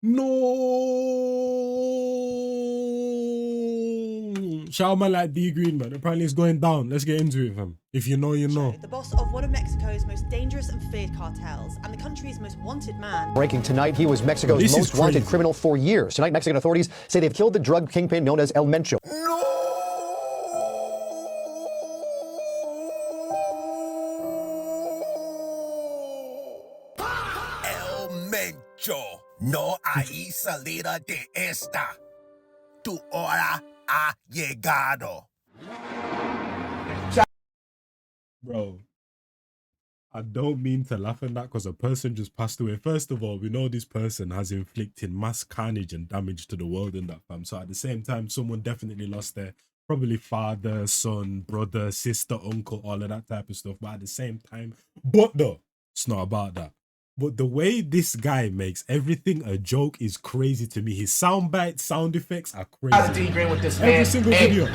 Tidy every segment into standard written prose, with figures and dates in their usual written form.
No. Shout out my like D Green, man. Apparently it's going down. Let's get into it, fam. If you know, you know. The boss of one of Mexico's most dangerous and feared cartels and the country's most wanted man. Breaking tonight, he was Mexico's most wanted criminal for years. Tonight, Mexican authorities say they've killed the drug kingpin known as El Mencho. No! El Mencho, no hay salida de esta. Tu hora ha llegado. Bro, I don't mean to laugh at that because a person just passed away. First of all, we know this person has inflicted mass carnage and damage to the world in that, fam. So at the same time, someone definitely lost their probably father, son, brother, sister, uncle, all of that type of stuff. But at the same time, but though, it's not about that. But the way this guy makes everything a joke is crazy to me. His sound bites, sound effects are crazy. With this Every man. single video.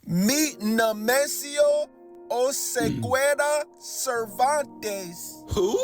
Mi Nemesio Oseguera Cervantes. Who?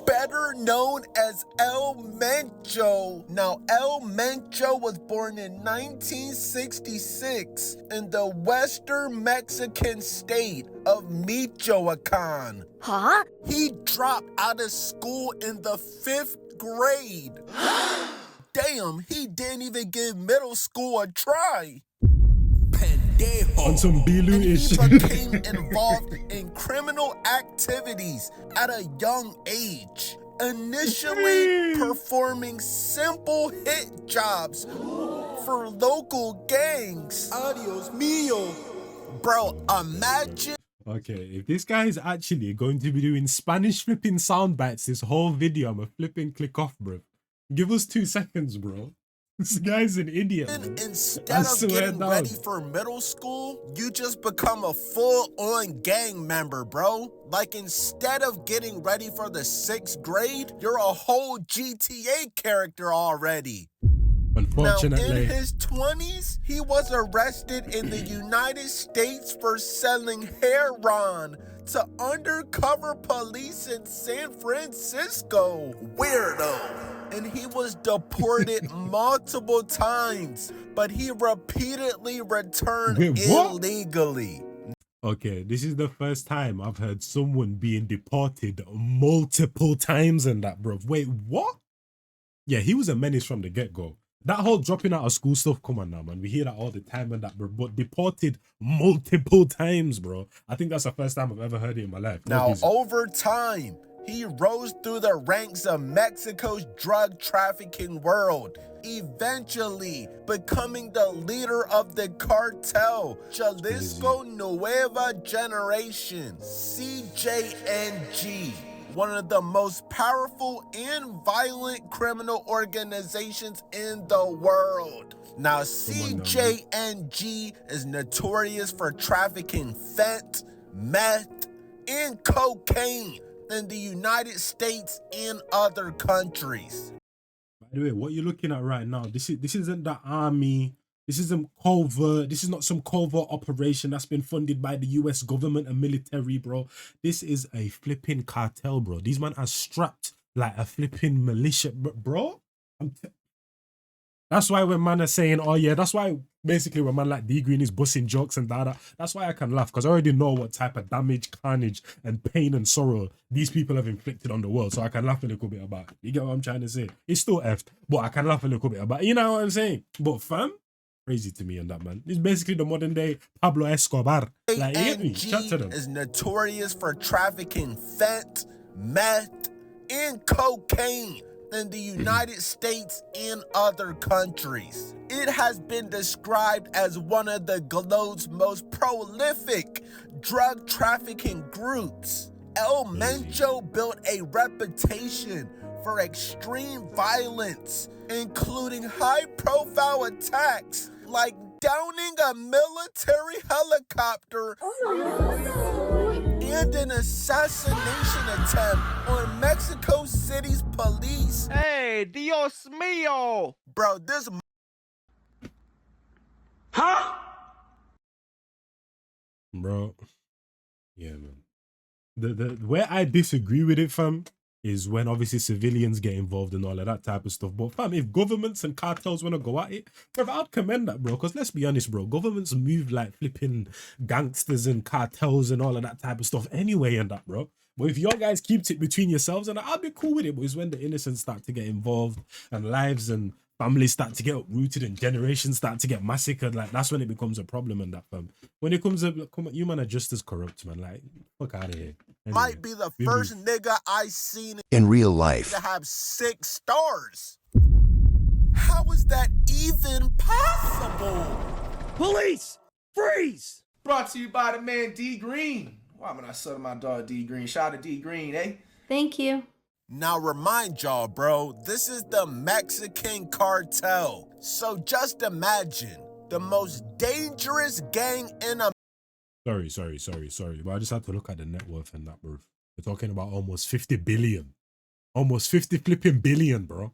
Better known as El Mencho. Now, El Mencho was born in 1966 in the western Mexican state of Michoacan. Huh? He dropped out of school in the 5th grade. Damn, he didn't even give middle school a try. Pendejo. On some Bilu-ish. And he became involved in criminal activities at a young age, initially performing simple hit jobs for local gangs. Adios mío. Bro, imagine. Okay, if this guy is actually going to be doing Spanish flipping sound bites this whole video, I'm a flipping click off, bro. Give us 2 seconds, bro. This guy's an idiot, man. Instead of getting ready for middle school, you just become a full-on gang member, bro. Like, instead of getting ready for the 6th grade, you're a whole GTA character already. Unfortunately. Now, in his 20s, he was arrested in the United States for selling heroin to undercover police in San Francisco. Weirdo. And he was deported multiple times, but he repeatedly returned illegally. Okay, this is the first time I've heard someone being deported multiple times and that, bro. Wait, what? Yeah, he was a menace from the get-go. That whole dropping out of school stuff, come on now, man. We hear that all the time and that, bro. But deported multiple times, bro. I think that's the first time I've ever heard it in my life. Now, over time, he rose through the ranks of Mexico's drug trafficking world, eventually becoming the leader of the cartel, Jalisco Nueva Generation, CJNG. One of the most powerful and violent criminal organizations in the world. Now, CJNG is notorious for trafficking fentanyl, meth, and cocaine in the United States and other countries. By the way, what you're looking at right now, this isn't the army. This isn't covert. This is not some covert operation that's been funded by the US government and military, bro. This is a flipping cartel, bro. These men are strapped like a flipping militia, bro. That's why when man are saying, oh yeah, that's why basically when man like D Green is busting jokes and that, that's why I can laugh, because I already know what type of damage, carnage, and pain and sorrow these people have inflicted on the world. So I can laugh a little bit about it. You get what I'm trying to say? It's still effed, but I can laugh a little bit about it. You know what I'm saying? But fam, crazy to me on that, man. It's basically the modern day Pablo Escobar. Like, you get me? Chat to them. Is notorious for trafficking fentanyl, meth, and cocaine in the United States and other countries. It has been described as one of the globe's most prolific drug trafficking groups. El Mencho built a reputation for extreme violence, including high-profile attacks like downing a military helicopter and an assassination attempt on Mexico City's police. Hey, Dios mío! Bro, this... Huh? Bro. Yeah, man. The where I disagree with it, fam, is when obviously civilians get involved and all of that type of stuff. But fam, if governments and cartels want to go at it, bro, I'd commend that, bro. Because let's be honest, bro, governments move like flipping gangsters and cartels and all of that type of stuff anyway, and that, bro. But if your guys keep it between yourselves, and I'll be cool with it. But it's when the innocents start to get involved and lives and families start to get uprooted and generations start to get massacred, like that's when it becomes a problem. And that, fam, when it comes to, come on, you man are just as corrupt, man. Like, fuck out of here. Anyway, Might be the first nigga I seen In real life, to have 6 stars. How is that even possible? Police! Freeze! Brought to you by the man D Green. Why am I selling my dog D Green? Shout out to D Green, eh? Thank you. Now remind y'all, bro, this is the Mexican cartel. So just imagine the most dangerous gang in America. Sorry. But I just had to look at the net worth and that, bro. We're talking about almost 50 billion. Almost 50 flipping billion, bro.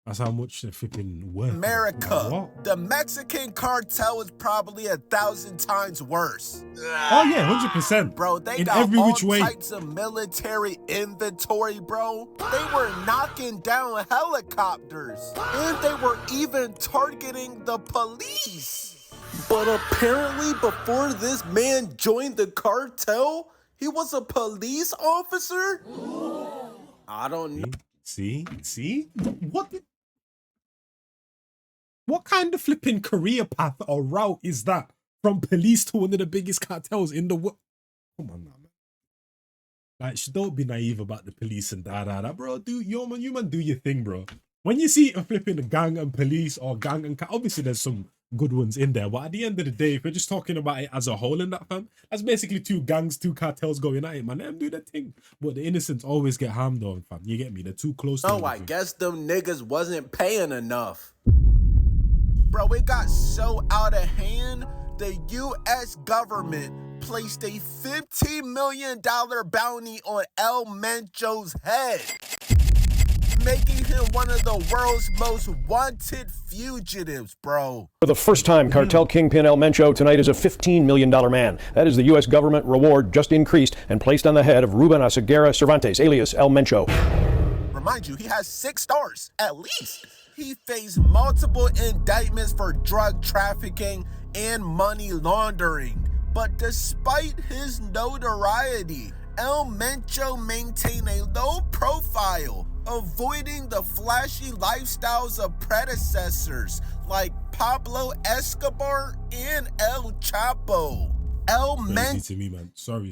That's how much they're flipping worth. America. The Mexican cartel is probably 1,000 times worse. Oh yeah, 100%. Bro, they in got every all which way. types of military inventory, bro. They were knocking down helicopters. And they were even targeting the police. But apparently before this man joined the cartel, he was a police officer? I don't know. See? What kind of flipping career path or route is that from police to one of the biggest cartels in the world? Come on now, man. Like, don't be naive about the police and da, bro. You man, do your thing, bro. When you see a flipping gang and police or gang and obviously there's some good ones in there, but at the end of the day, if we're just talking about it as a whole in that, fam, that's basically 2 gangs, 2 cartels going at it, man. Let them do their thing. But the innocents always get harmed on, fam. You get me? They're too close to Oh, I guess them niggas wasn't paying enough. Bro, it got so out of hand, the U.S. government placed a $15 million bounty on El Mencho's head, making him one of the world's most wanted fugitives, bro. For the first time, cartel kingpin El Mencho tonight is a $15 million man. That is the U.S. government reward just increased and placed on the head of Ruben Aseguera Cervantes, alias El Mencho. Remind you, he has 6 stars, at least. He faced multiple indictments for drug trafficking and money laundering. But despite his notoriety, El Mencho maintained a low profile, avoiding the flashy lifestyles of predecessors like Pablo Escobar and El Chapo. Crazy to me, man. Sorry.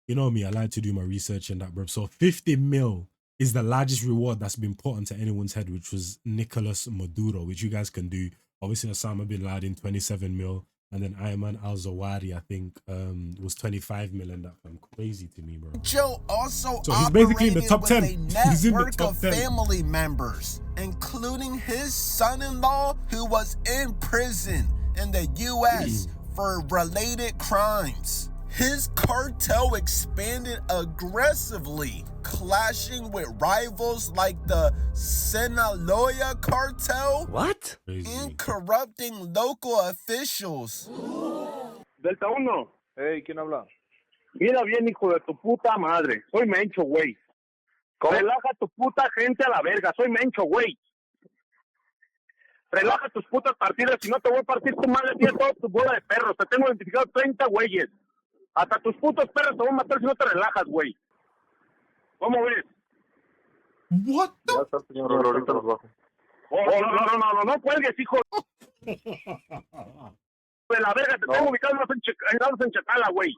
You know me, I like to do my research and that, bro. So 50 mil is the largest reward that's been put onto anyone's head, which was Nicolas Maduro, which you guys can do. Obviously, Osama bin Laden, 27 mil. And then Ayman al-Zawahiri, I think, was 25 million. That fam, crazy to me, bro. Joe also so he's basically in the top 10. A network he's in the top of 10. family members, including his son-in-law, who was in prison in the U.S. for related crimes. His cartel expanded aggressively, clashing with rivals like the Sinaloa cartel. What? And corrupting local officials. Delta 1. Hey, ¿quién habla? Mira bien, hijo de tu puta madre. Soy Mencho, güey. Relaja tu puta gente a la verga. Soy Mencho, güey. Relaja tus putas partidas, si no te voy a partir tu madre, tienes toda tu bola de perros. Te tengo identificado 30 güeyes. Hasta tus putos perros te voy a matar si no te relajas, güey. ¿Cómo ves? What the? Ya está, señor, ahorita los bajo. No cuelgues, hijo de la verga. Te tengo ubicado en Chacala, güey.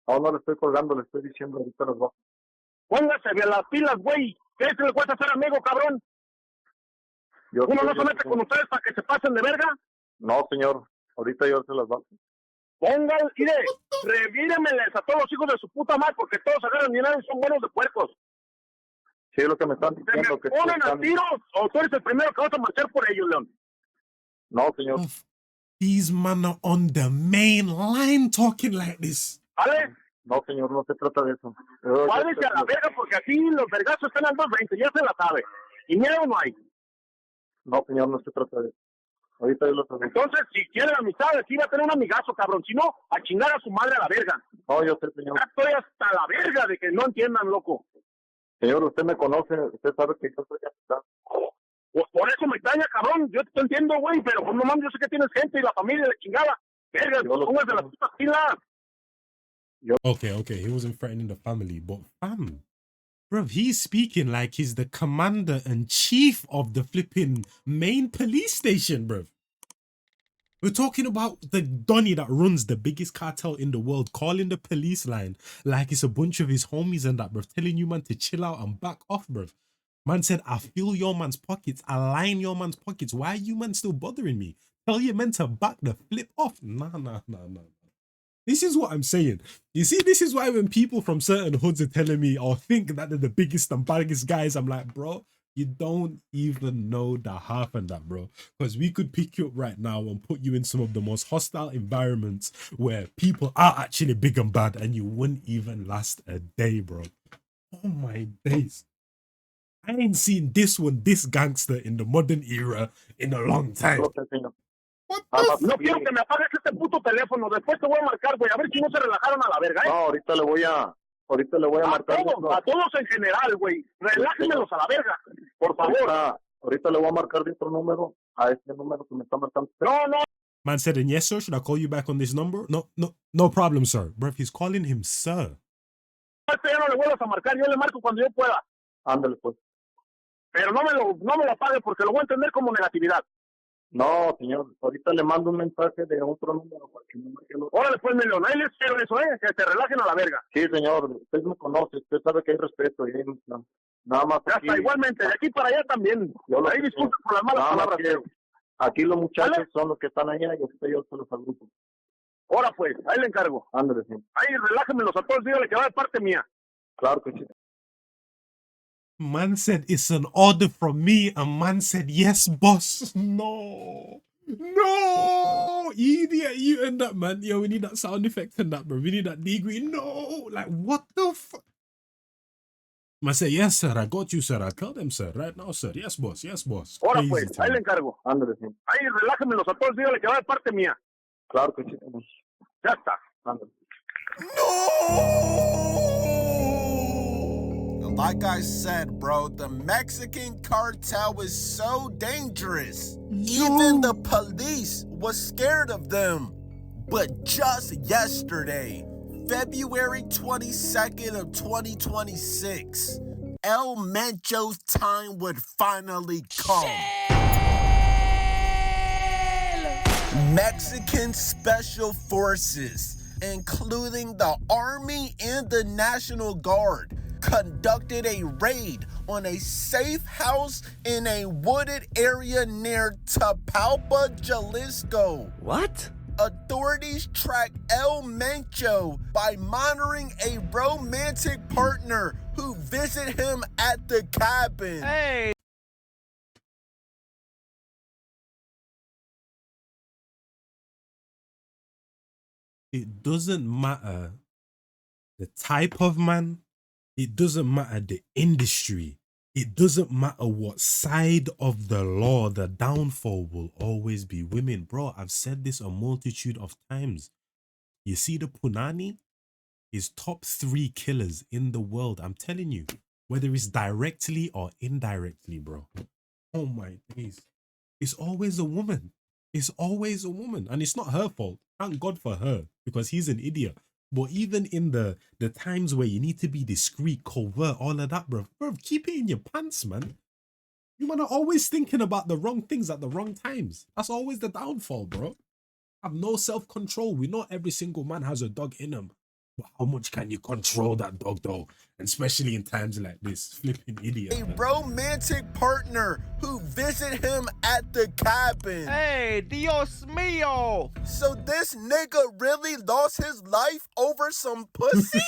No le estoy colgando, le estoy diciendo ahorita los bajo. Póngase bien las pilas, güey. ¿Qué se le cuesta ser amigo, cabrón? ¿Uno no se mete con ustedes para que se pasen de verga? No, señor. Ahorita yo se las bajo. Pongan, mire, revíremeles a todos los hijos de su puta madre, porque todos agarran dinero y son buenos de puercos. Sí, es lo que me están diciendo. ¿Se me ponen a tiros o tú eres el primero que vas a marchar por ellos, León? No, señor. These men are on the main line talking like this. ¿Vale? No, señor, no se trata de eso. Váyanse a la verga, porque aquí los vergazos están al 220, ya se la sabe. Y miedo no hay. No, señor, no se trata de eso. Ahorita yo lo pregunto. Entonces, si quiere la amistad, aquí va a tener un amigazo, cabrón. Si no, a chingar a su madre a la verga. No, yo sé, señor. Ya estoy hasta la verga de que no entiendan, loco. Señor, usted me conoce, usted sabe que yo soy amistad. Pues por eso me extraña, cabrón. Yo te entiendo, güey, pero pues no mames, yo sé que tienes gente y la familia de chingada. Verga, póngase de las putas pilas. Okay, he wasn't threatening the family, but fam, bruv, he's speaking like he's the commander and chief of the flipping main police station, bruv. We're talking about the Donny that runs the biggest cartel in the world, calling the police line like it's a bunch of his homies and that, bruv, telling you, man, to chill out and back off, bruv. Man said, I feel your man's pockets, I line your man's pockets. Why are you, man, still bothering me? Tell your men to back the flip off. Nah. This is what I'm saying. You see, this is why when people from certain hoods are telling me or think that they're the biggest and baddest guys, I'm like, bro, you don't even know the half of that, bro. Because we could pick you up right now and put you in some of the most hostile environments where people are actually big and bad and you wouldn't even last a day, bro. Oh my days. I ain't seen this gangster in the modern era in a long time. No quiero que me apagues este puto teléfono. Después te voy a marcar, güey. A ver si no se relajaron a la verga, ¿eh? No, ahorita le voy a marcar. A todos en general, güey. Relájenmelos a la verga. Por favor. Ahorita le voy a marcar de otro número a este número que me está marcando. No. Man said, and yes, sir, should I call you back on this number? No problem, sir. Bruv, he's calling him sir. Ya no le vuelvas a marcar. Yo le marco cuando yo pueda. Ándale, pues. Pero no me lo apague porque lo voy a entender como negatividad. No, señor, ahorita le mando un mensaje de otro número. Órale, pues, Melón, ahí les quiero eso, que te relajen a la verga. Sí, señor, usted me conoce, usted sabe que hay respeto. Nada más. Ya está, igualmente, de aquí para allá también. Ahí disculpen por las malas palabras. Aquí los muchachos son los que están allá y usted yo se los agrupo. Ahora pues, ahí le encargo. Ándale, sí. Ahí relájenmelos a todos, dígale que va de parte mía. Claro que sí. Man said, it's an order from me. And man said, yes, boss. No. Idiot, you and that, man. Yo, we need that sound effect and that, bro. We need that degree. No. Like, what the fuck? Man said, yes, sir. I got you, sir. I tell them, sir. Right now, sir. Yes, boss. Ahora pues, ahí le encargo. Ándale, sí. Ahí relájenmelos a todos, dígale que va de parte mía. Claro que sí. Ya está. Ándale. No! Like I said, bro, the Mexican cartel is so dangerous. Even the police was scared of them. But just yesterday, February 22nd of 2026, El Mencho's time would finally come. Mexican Special Forces, including the Army and the National Guard, conducted a raid on a safe house in a wooded area near Tapalpa, Jalisco. What? Authorities tracked El Mencho by monitoring a romantic partner who visited him at the cabin. Hey! It doesn't matter the type of man. It doesn't matter the industry. It doesn't matter what side of the law. The downfall will always be women. Bro, I've said this a multitude of times. You see the Punani is top 3 killers in the world. I'm telling you, whether it's directly or indirectly, bro. Oh my days. It's always a woman. It's always a woman. And it's not her fault. Thank God for her, because he's an idiot. But even in the times where you need to be discreet, covert, all of that, bro, keep it in your pants, man. You man are always thinking about the wrong things at the wrong times. That's always the downfall, bro. Have no self-control. We know every single man has a dog in him. But how much can you control that dog, though? And especially in times like this. Flipping idiot. A romantic partner who visited him at the cabin. Hey, Dios mío! So this nigga really lost his life over some pussy?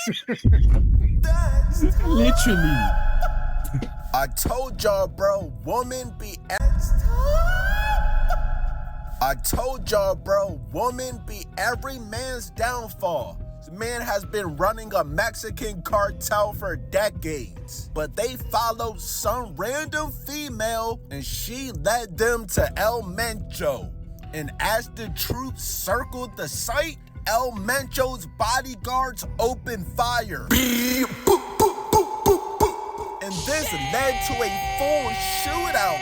That's Literally. I told y'all, bro, woman be every man's downfall. This man has been running a Mexican cartel for decades, but they followed some random female and she led them to El Mencho. And as the troops circled the site, El Mencho's bodyguards opened fire. And this led to a full shootout.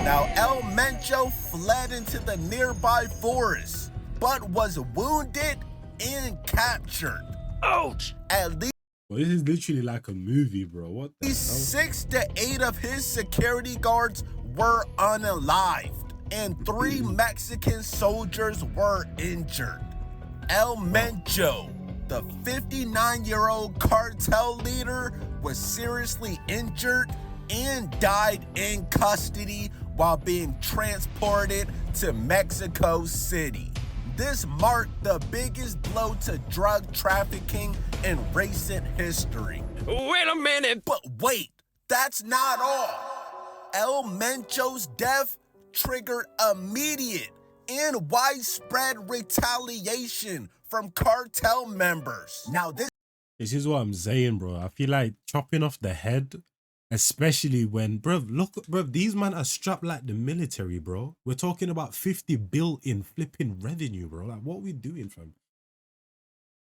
Now, El Mencho fled into the nearby forest, but was wounded and captured. Ouch! At least Well, this is literally like a movie, bro. What the hell? 6 to 8 of his security guards were unalived, and 3 Mexican soldiers were injured. El Mencho, the 59-year-old cartel leader, was seriously injured and died in custody while being transported to Mexico City. This marked the biggest blow to drug trafficking in recent history. Wait a minute. But wait, that's not all. El Mencho's death triggered immediate and widespread retaliation from cartel members. Now, This is what I'm saying, bro. I feel like chopping off the head, especially when, bro, look, bro, these men are strapped like the military, bro. We're talking about 50 bill in flipping revenue, bro. Like, what are we doing, fam?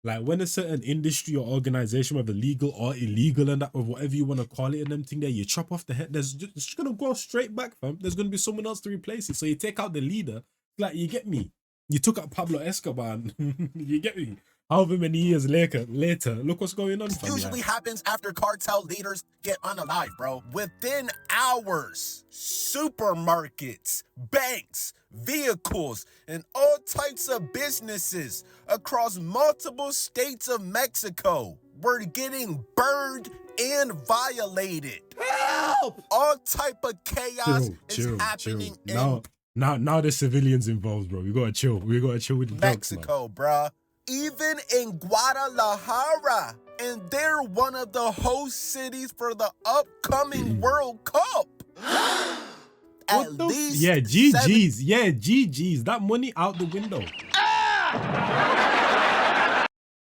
Like, when a certain industry or organization, whether legal or illegal and that, or whatever you want to call it, and them thing there, you chop off the head, it's just gonna go straight back, fam. There's gonna be someone else to replace it. So you take out the leader, like, you get me? You took out Pablo Escobar, and you get me? However many years later, look what's going on, fam. usually happens after cartel leaders get unalived, bro. Within hours, supermarkets, banks, vehicles, and all types of businesses across multiple states of Mexico were getting burned and violated. Help! All type of chaos is happening in Now there's civilians involved, bro. We gotta chill. We gotta chill with the drugs, man. Mexico, bruh. Even in Guadalajara, and they're one of the host cities for the upcoming World Cup. At least yeah, GG's. Yeah, GG's. That money out the window.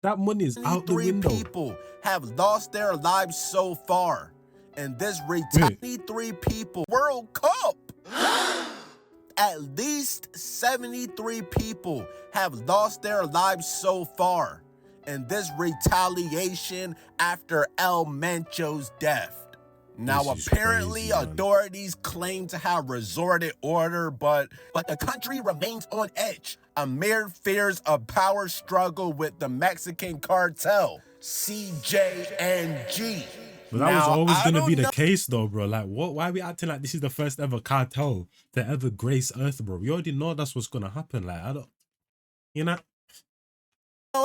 That money is out the window. 73 people have lost their lives so far. And this 73 people World Cup. At least 73 people have lost their lives so far in this retaliation after El Mencho's death. Now, apparently, authorities claim to have resorted order, but the country remains on edge amid fears of power struggle with the Mexican cartel, CJNG. But that was always going to be the case, though, bro. Like, what? Why are we acting like this is the first ever cartel to ever grace Earth, bro? We already know that's what's going to happen. Like, I don't, you know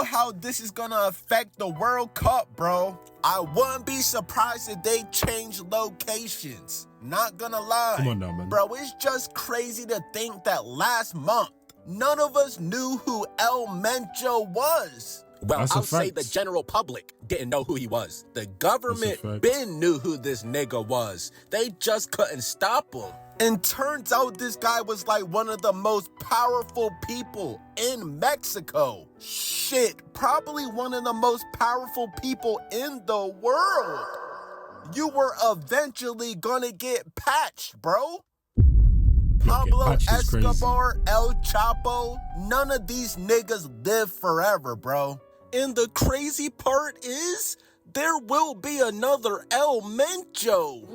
how this is gonna affect the World Cup, bro. I wouldn't be surprised if they change locations. Not gonna lie. Come on now, man. Bro, it's just crazy to think that last month, none of us knew who El Mencho was. Well, I'll say the general public didn't know who he was. The government been knew who this nigga was. They just couldn't stop him. And turns out this guy was like one of the most powerful people in Mexico. Shit, probably one of the most powerful people in the world. You were eventually gonna get patched, bro. Pablo Escobar, El Chapo, none of these niggas live forever, bro. And the crazy part is, there will be another El Mencho.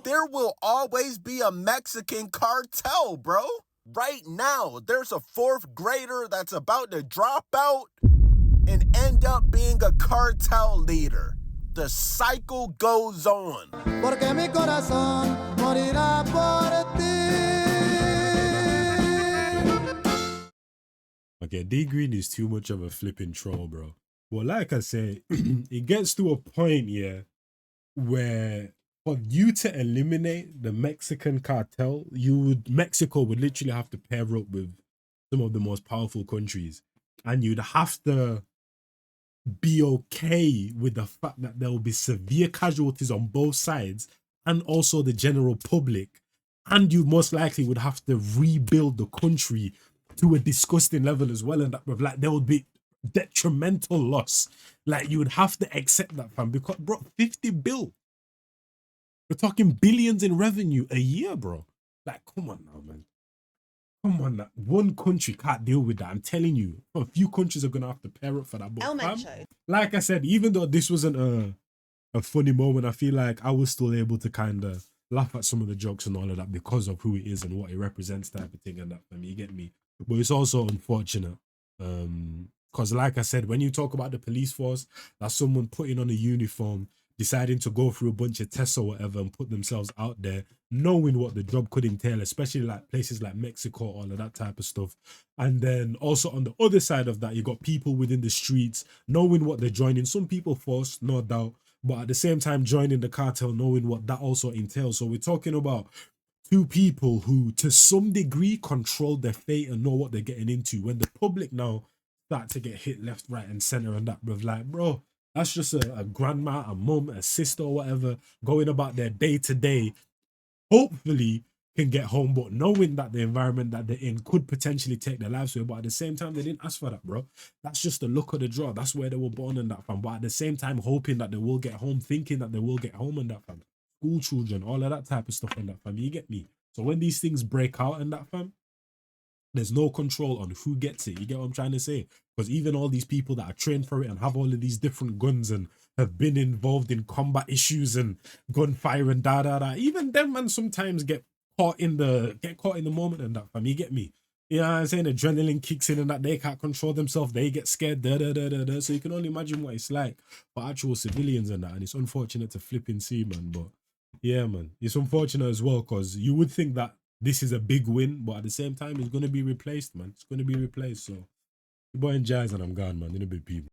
There will always be a Mexican cartel, bro. Right now, there's a 4th grader that's about to drop out and end up being a cartel leader. The cycle goes on. Porque mi corazón morirá por ti. Okay, D Green is too much of a flipping troll, bro. Well, like I say, it gets to a point, yeah, where for you to eliminate the Mexican cartel, Mexico would literally have to pair up with some of the most powerful countries, and you'd have to be okay with the fact that there will be severe casualties on both sides, and also the general public, and you most likely would have to rebuild the country to a disgusting level as well, and that with like there would be detrimental loss. Like, you would have to accept that, fam, because bro, 50 bill. We're talking billions in revenue a year, bro. Like, come on now, man. Come on, that one country can't deal with that. I'm telling you, a few countries are gonna have to pair up for that. But El fam, Mencho. like I said, even though this wasn't a funny moment, I feel like I was still able to kind of laugh at some of the jokes and all of that because of who it is and what it represents, type of thing, and that, fam, you get me. But it's also unfortunate, because like I said, when you talk about the police force, that's someone putting on a uniform, deciding to go through a bunch of tests or whatever and put themselves out there, knowing what the job could entail, especially like places like Mexico, all of that type of stuff. And then also on the other side of that, you got people within the streets knowing what they're joining. Some people forced, no doubt, but at the same time joining the cartel, knowing what that also entails. So we're talking about two people who to some degree control their fate and know what they're getting into. When the public now start to get hit left, right, and center and that, bruv, like, bro, that's just a grandma, a mum, a sister, or whatever, going about their day to day, hopefully can get home, but knowing that the environment that they're in could potentially take their lives away. But at the same time, they didn't ask for that, bro. That's just the luck of the draw. That's where they were born in that, fam. But at the same time, hoping that they will get home, thinking that they will get home in that, fam. School children, all of that type of stuff in that, fam. You get me? So when these things break out in that, fam, there's no control on who gets it. You get what I'm trying to say? Because even all these people that are trained for it and have all of these different guns and have been involved in combat issues and gunfire and even them, man, sometimes get caught in the moment and that, fam. You get me? You know what I'm saying? Adrenaline kicks in and that they can't control themselves. They get scared. So you can only imagine what it's like for actual civilians and that. And it's unfortunate to flipping see, man. But yeah, man, it's unfortunate as well because you would think that this is a big win, but at the same time, it's going to be replaced, man. It's going to be replaced. So, your boy and Jazz, and I'm gone, man. In a bit, people.